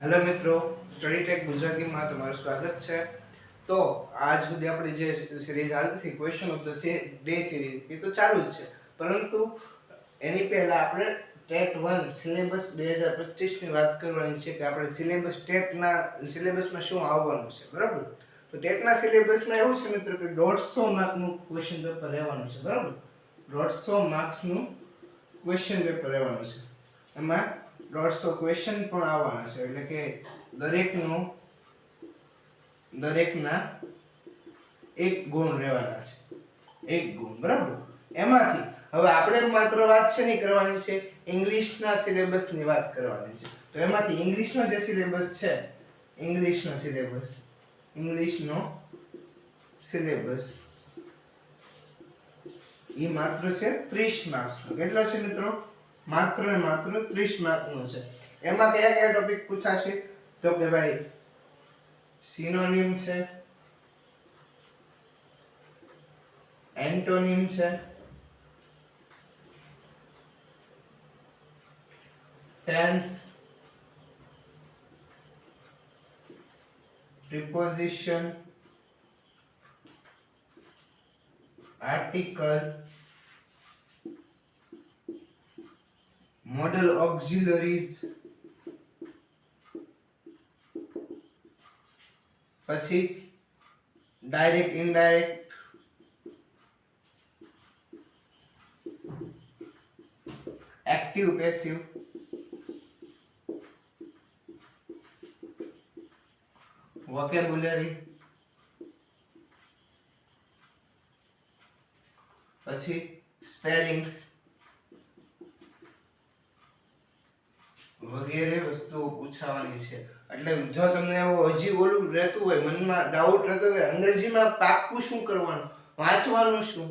Hello મિત્રો, study tech ગુજરાતીમાં તમારું સ્વાગત છે. તો આજ સુધી આપણી જે સિરીઝ હાલતી હતી question of the day series, એ તો ચાલુ જ છે. પરંતુ એની પહેલા આપણે ટેટ 1 સિલેબસ 2025 ની વાત કરવાની છે કે આપણે ટેટના સિલેબસમાં શું આવવાનું છે, બરાબર? તો ટેટના સિલેબસમાં એવું છે મિત્રો કે 150 માર્કનું ક્વેશ્ચન પેપર રહેવાનું છે, બરાબર? 150 માર્ક્સનું ક્વેશ્ચન પેપર રહેવાનું છે. એમાં 150 ક્વેશ્ચન પણ આવવાના છે, એટલે કે દરેકના એક ગુણ રહેવાના છે, એક ગુણ, બરાબર? એમાંથી હવે આપણે માત્ર વાત છે નહીં કરવાની છે, ઇંગ્લિશના સિલેબસની વાત કરવાની છે. તો એમાંથી ઇંગ્લિશનો જે સિલેબસ છે, ઇંગ્લિશનો સિલેબસ એ માત્ર છે 30 માર્ક્સનો. કેટલો છે મિત્રો? માત્ર ને માત્ર 30 માર્કનો છે. એમાં કયા કયા ટોપિક પૂછાશે? તો કે ભાઈ સિનોનિમ છે, એન્ટોનિમ છે, tense, preposition, article, modal auxiliaries, પછી direct indirect, active passive, vocabulary, પછી સ્પેલિંગ્સ વગેરે વસ્તુઓ પૂછાવાની છે. એટલે જો તમને એવું હજી ઓલું રહેતું હોય, મનમાં ડાઉટ રહેતો હોય અંગ્રેજીમાં પાક્કું શું કરવાનું, વાંચવાનું શું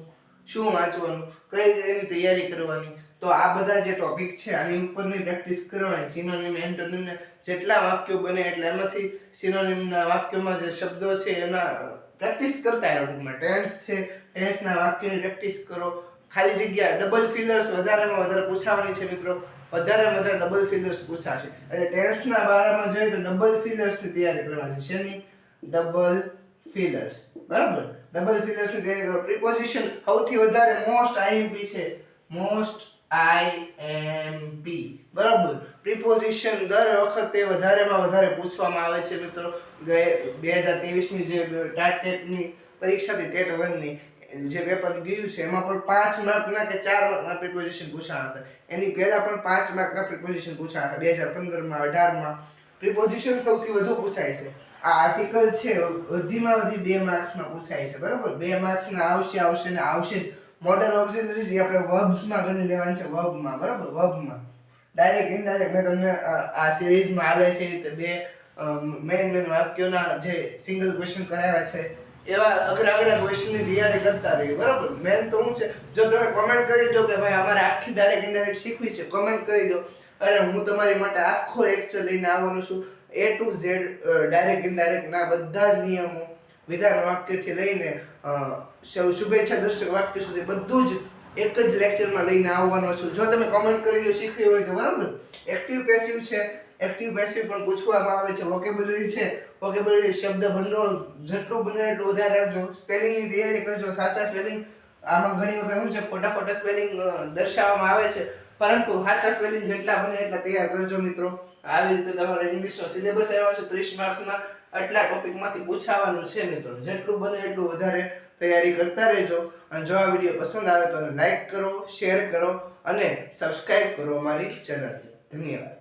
વાંચવાનું, કઈ એની તૈયારી કરવાની, તો આ બધા જે ટોપિક છે આની ઉપરની પ્રેક્ટિસ કરવાની. સિનોનિમ, એન્ટોનિમ જેટલા વાક્યો બને એટલે એમાંથી સિનોનિમના વાક્યોમાં જે શબ્દો છે એના પ્રેક્ટિસ કરતા રહેવું. ટેન્સ છે, ટેન્સના વાક્યોની પ્રેક્ટિસ કરો. ખાલી જગ્યા ડબલ ફિલર્સ વધારેમાં વધારે પૂછાવાની છે મિત્રો. વધારે ડબલ ફિલર્સ પૂછાશે. એટલે ટેન્સના બારામાં જોઈએ તો ડબલ ફિલર્સની તૈયારી કરવાની છે. એની ડબલ ફિલર્સ, બરાબર? ડબલ ફિલર્સની તૈયારી કરો. પ્રિપોઝિશન સૌથી વધારે મોસ્ટ આઈએમપી છે, મોસ્ટ આઈએમપી, બરાબર? પ્રિપોઝિશન દર વખતે વધારેમાં વધારે પૂછવામાં આવે છે મિત્રો. 2023 ની જે ટેટની પરીક્ષા હતી, ટેટ 1 ની જે પેપર ગયું છે એમાં પણ 5 માર્કના કે 4 માર્કના પ્રિપોઝિશન પૂછાયા હતા. એની પહેલા પણ 5 માર્કના પ્રિપોઝિશન પૂછાયા હતા. 2015 માં 18 માં પ્રિપોઝિશન સૌથી વધુ પૂછાય છે. આ આર્ટિકલ છે વધીમાં વધી 2 માર્ક્સમાં પૂછાય છે, બરાબર? 2 માર્ક્સના આવશે. મોડલ ઓક્સિલરીઝ એ આપણે વર્બ્સમાં ગણી લેવાનું છે, વર્બમાં, બરાબર? વર્બમાં ડાયરેક્ટ ઇનડાયરેક્ટ મેં તમને આ સિરીઝમાં આવે છે રીતે બે મેઇન વાક્યોના જે સિંગલ ક્વેશ્ચન કરાવ્યા છે, એવા અઘરા ક્વેશ્ચનની તૈયારી કરતા રહીએ, બરાબર? મેન તો શું છે, જો તમે કોમેન્ટ કરી દો કે ભાઈ અમારે આખી ડાયરેક્ટ ઇનડાયરેક્ટ શીખવી છે, કોમેન્ટ કરી દો અને હું તમારી માટે આખો લેક્ચર લઈને આવવાનો છું. A to Z direct indirect ના બધા જ નિયમો, વિધાન વાક્યથી લઈને શુભેચ્છા દર્શક વાક્ય સુધી બધું જ એક જ લેક્ચરમાં લઈને આવવાનો છું. જો તમે કોમેન્ટ કરી દો શીખવી હોય તો, બરાબર? એક્ટિવ પેસિવ છે, એક્ટિવ પેસિવ પણ પૂછવામાં આવે છે. વોકેબ્યુલરી છે, વોકેબ્યુલરી શબ્દ ભંડોળ જેટલું બને એટલું વધારે આપજો. સ્પેલિંગની તૈયારી કરજો. સાચા સ્પેલિંગ આમાં ઘણી વખત શું છે, ખોટા સ્પેલિંગ દર્શાવવામાં આવે છે, પરંતુ સાચા સ્પેલિંગ જેટલા બને એટલા તૈયાર કરજો મિત્રો. આવી રીતે તમારો ઇંગ્લિશનો સિલેબસ આવ્યો છે 30 માર્ક્સમાં. આટલા ટોપિકમાંથી પૂછાવાનું છે મિત્રો. જેટલું બને એટલું વધારે તૈયારી કરતા રહેજો. અને જો આ વિડીયો પસંદ આવે તો લાઈક કરો, શેર કરો અને સબસ્ક્રાઇબ કરો અમારી ચેનલને. ધન્યવાદ.